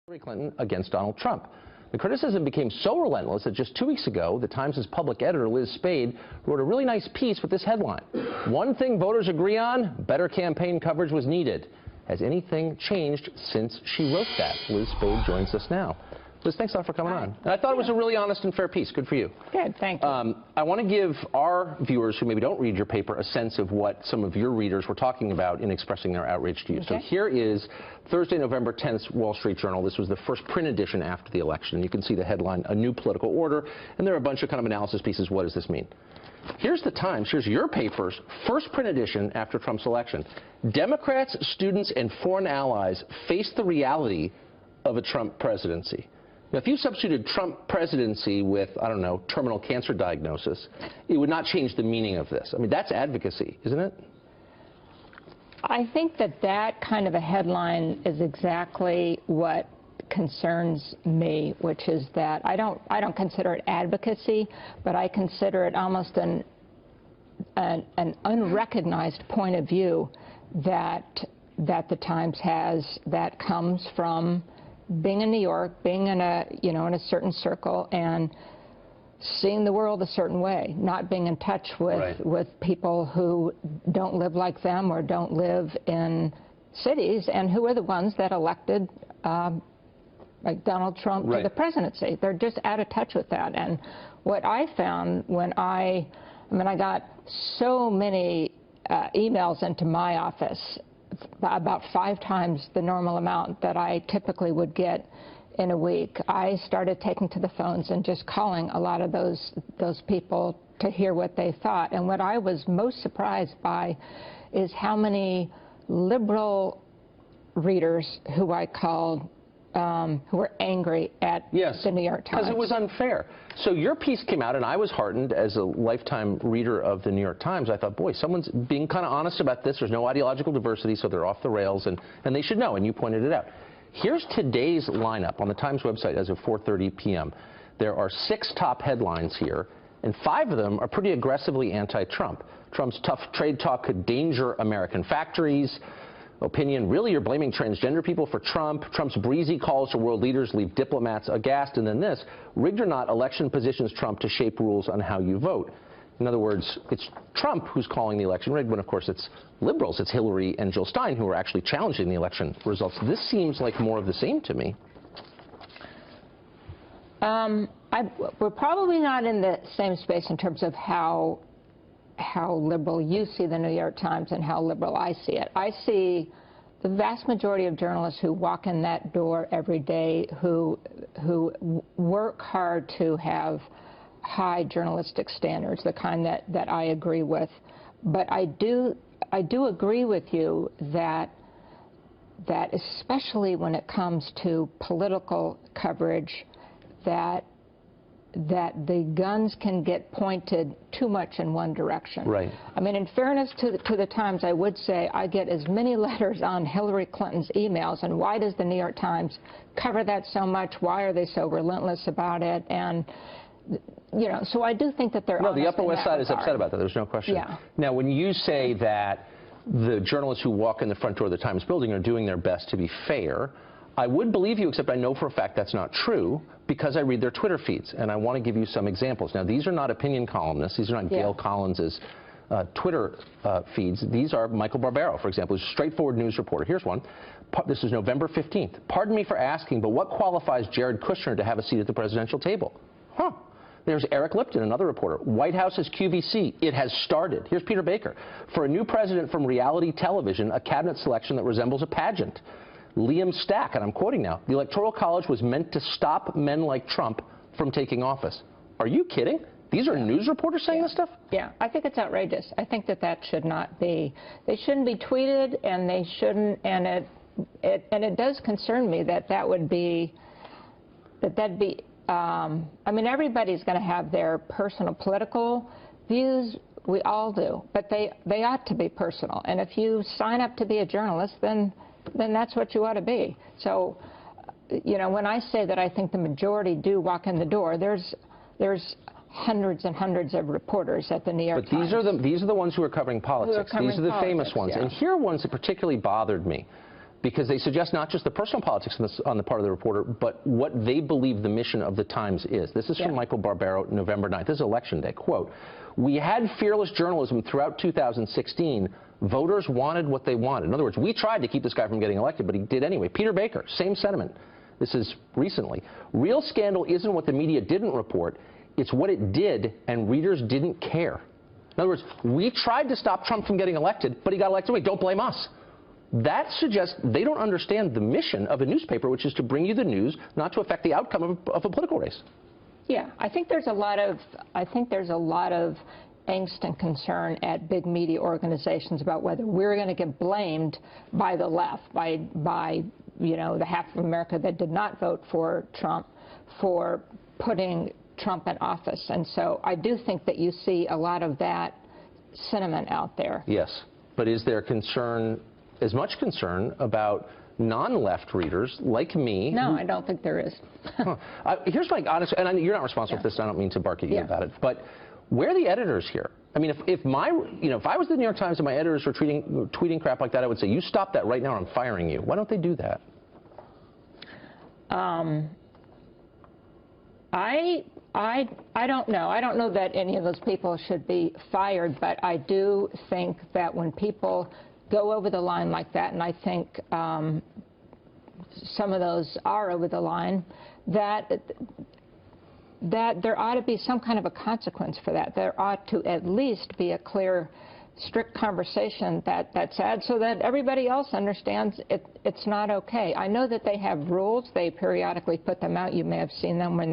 Hillary Clinton against Donald Trump. The criticism became so relentless that just 2 weeks ago, the Times' public editor, Liz Spayd, wrote a really nice piece with this headline. One thing voters agree on, better campaign coverage was needed. Has anything changed since she wrote that? Liz Spayd joins us now. Liz, thanks a lot for coming on. And I thought it was a really honest and fair piece. Good for you. Good, thank you. I want to give our viewers who maybe don't read your paper a sense of what some of your readers were talking about in expressing their outrage to you. Okay. So here is Thursday, November 10th, Wall Street Journal. This was the first print edition after the election. You can see the headline, A New Political Order, and there are a bunch of kind of analysis pieces. What does this mean? Here's the Times. Here's your paper's first print edition after Trump's election. Democrats, students, and foreign allies face the reality of a Trump presidency. Now, if you substituted Trump presidency with, I don't know, terminal cancer diagnosis, it would not change the meaning of this. I mean, that's advocacy, isn't it? I think that that kind of a headline is exactly what concerns me, which is that I don't consider it advocacy, but I consider it almost an unrecognized point of view that the Times has that comes from being in New York, being in a in a certain circle and seeing the world a certain way, not being in touch with people who don't live like them or don't live in cities and who are the ones that elected like Donald Trump to the presidency. They're just out of touch with that. And what I found when I got so many emails into my office, about 5 times the normal amount that I typically would get in a week. I started taking to the phones and just calling a lot of those people to hear what they thought. And what I was most surprised by is how many liberal readers who I called who were angry at the New York Times. Because it was unfair. So your piece came out, and I was heartened as a lifetime reader of the New York Times. I thought, boy, someone's being kind of honest about this. There's no ideological diversity, so they're off the rails, and they should know, and you pointed it out. Here's today's lineup on the Times website as of 4:30 p.m. There are 6 top headlines here, and 5 of them are pretty aggressively anti-Trump. Trump's tough trade talk could danger American factories. Opinion, really, you're blaming transgender people for Trump. Trump's breezy calls to world leaders leave diplomats aghast. And then this, rigged or not, election positions Trump to shape rules on how you vote. In other words, it's Trump who's calling the election rigged, when, of course, it's liberals. It's Hillary and Jill Stein who are actually challenging the election results. This seems like more of the same to me. We're probably not in the same space in terms of how liberal you see the New York Times and how liberal I see it. I see the vast majority of journalists who walk in that door every day, who work hard to have high journalistic standards, the kind that I agree with. But I do agree with you that especially when it comes to political coverage, that the guns can get pointed too much in one direction. Right. I mean, in fairness to the Times, I would say I get as many letters on Hillary Clinton's emails, and why does the New York Times cover that so much? Why are they so relentless about it? And, so I do think that they're honest. No, the Upper West Side is upset about that. There's no question. Yeah. Now, when you say that the journalists who walk in the front door of the Times building are doing their best to be fair, I would believe you, except I know for a fact that's not true because I read their Twitter feeds, and I want to give you some examples. Now, these are not opinion columnists. These are not Gail Collins's Twitter feeds. These are Michael Barbero, for example, who's a straightforward news reporter. Here's one. This is November 15th. Pardon me for asking, but what qualifies Jared Kushner to have a seat at the presidential table? Huh. There's Eric Lipton, another reporter. White House's QVC. It has started. Here's Peter Baker. For a new president from reality television, a cabinet selection that resembles a pageant. Liam Stack, and I'm quoting now, the Electoral College was meant to stop men like Trump from taking office. Are you kidding? These are news reporters saying this stuff? Yeah, I think it's outrageous. I think that should not be. They shouldn't be tweeted, and they shouldn't. And it does concern me that'd be. I mean, everybody's going to have their personal political views. We all do, but they ought to be personal. And if you sign up to be a journalist, then that's what you ought to be. So, when I say that I think the majority do walk in the door, there's hundreds and hundreds of reporters at the New York Times. But these are the ones who are covering politics. These are the famous ones. Yeah. And here are ones that particularly bothered me. because they suggest not just the personal politics on the part of the reporter, but what they believe the mission of the Times is. This is from Michael Barbaro, November 9th. This is Election Day. Quote, "We had fearless journalism throughout 2016. Voters wanted what they wanted." In other words, we tried to keep this guy from getting elected, but he did anyway. Peter Baker, same sentiment. This is recently. "Real scandal isn't what the media didn't report. It's what it did, and readers didn't care." In other words, we tried to stop Trump from getting elected, but he got elected anyway. Don't blame us. That suggests they don't understand the mission of a newspaper, which is to bring you the news, not to affect the outcome of a political race. Yeah, I think there's a lot of angst and concern at big media organizations about whether we're going to get blamed by the left, by the half of America that did not vote for Trump, for putting Trump in office. And so I do think that you see a lot of that sentiment out there. Yes, but is there as much concern about non-left readers like me? No, I don't think there is. Here's my honest, and you're not responsible for this, I don't mean to bark at you about it, but where are the editors here? I mean, if I was the New York Times and my editors were tweeting crap like that, I would say, you stop that right now or I'm firing you. Why don't they do that? I don't know. I don't know that any of those people should be fired, but I do think that when people go over the line like that, and I think some of those are over the line, that there ought to be some kind of a consequence for that. There ought to at least be a clear, strict conversation that's had so that everybody else understands it's not okay. I know that they have rules. They periodically put them out. You may have seen them when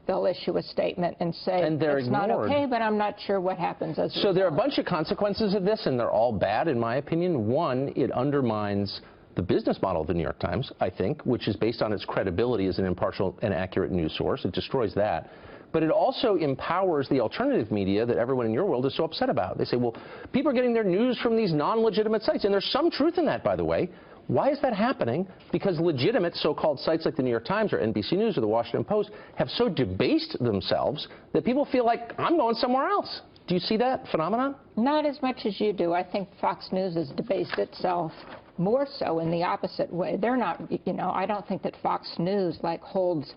they'll issue a statement and say it's not okay, but I'm not sure what happens as a result. So there are a bunch of consequences of this, and they're all bad, in my opinion. One, it undermines the business model of the New York Times, I think, which is based on its credibility as an impartial and accurate news source. It destroys that. But it also empowers the alternative media that everyone in your world is so upset about. They say, well, people are getting their news from these non-legitimate sites. And there's some truth in that, by the way. Why is that happening? Because legitimate so-called sites like the New York Times or NBC News or the Washington Post have so debased themselves that people feel like, I'm going somewhere else. Do you see that phenomenon? Not as much as you do. I think Fox News has debased itself more so in the opposite way. They're not, I don't think that Fox News holds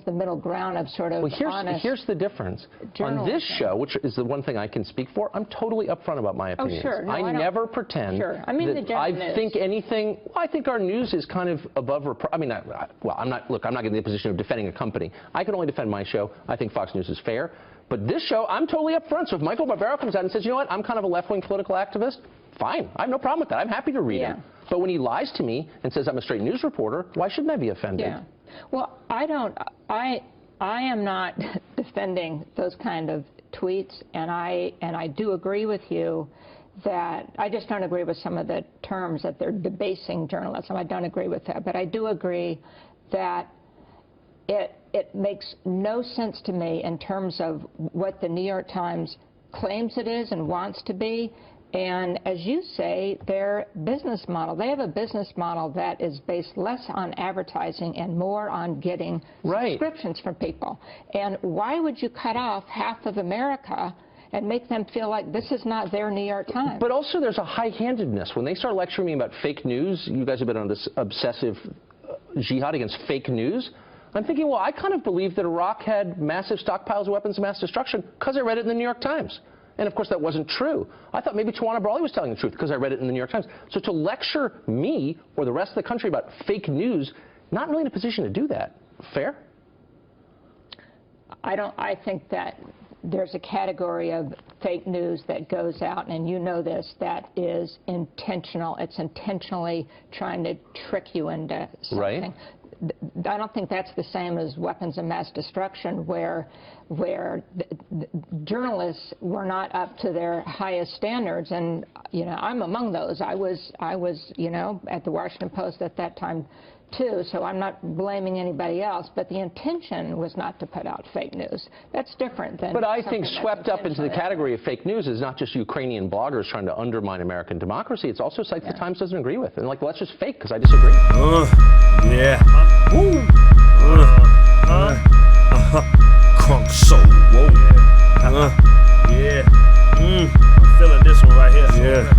the middle ground of sort of honest. Here's the difference. On this show, which is the one thing I can speak for, I'm totally upfront about my opinions. Oh, sure. No, I never pretend that I think anything. Well, I think our news is kind of above. I'm not getting in the position of defending a company. I can only defend my show. I think Fox News is fair. But this show, I'm totally upfront. So if Michael Barbaro comes out and says, you know what, I'm kind of a left-wing political activist, fine. I have no problem with that. I'm happy to read him. But when he lies to me and says I'm a straight news reporter, why shouldn't I be offended? Yeah. Well, I am not defending those kind of tweets, and I do agree with you that I just don't agree with some of the terms that they're debasing journalism. I don't agree with that, but I do agree that it makes no sense to me in terms of what the New York Times claims it is and wants to be. And as you say, their business model, they have a business model that is based less on advertising and more on getting subscriptions from people. And why would you cut off half of America and make them feel like this is not their New York Times? But also there's a high-handedness. When they start lecturing me about fake news, you guys have been on this obsessive jihad against fake news, I'm thinking, well, I kind of believe that Iraq had massive stockpiles of weapons of mass destruction because I read it in the New York Times. And, of course, that wasn't true. I thought maybe Tawana Brawley was telling the truth because I read it in the New York Times. So to lecture me or the rest of the country about fake news, not really in a position to do that. Fair? I think that there's a category of fake news that goes out, and you know this, that is intentional. It's intentionally trying to trick you into something. Right. I don't think that's the same as weapons of mass destruction, where journalists were not up to their highest standards, and I'm among those. I was at the Washington Post at that time too, so I'm not blaming anybody else, but the intention was not to put out fake news. That's different than. But I think swept up into the category of fake news is not just Ukrainian bloggers trying to undermine American democracy. It's also sites the Times doesn't agree with, and like, well, that's just fake because I disagree. Yeah. Woo. Crunk soul. Whoa. Yeah. I'm feeling this one right here. Yeah.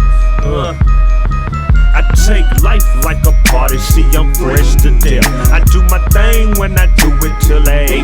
I take life like a ball. thing when I do it till late.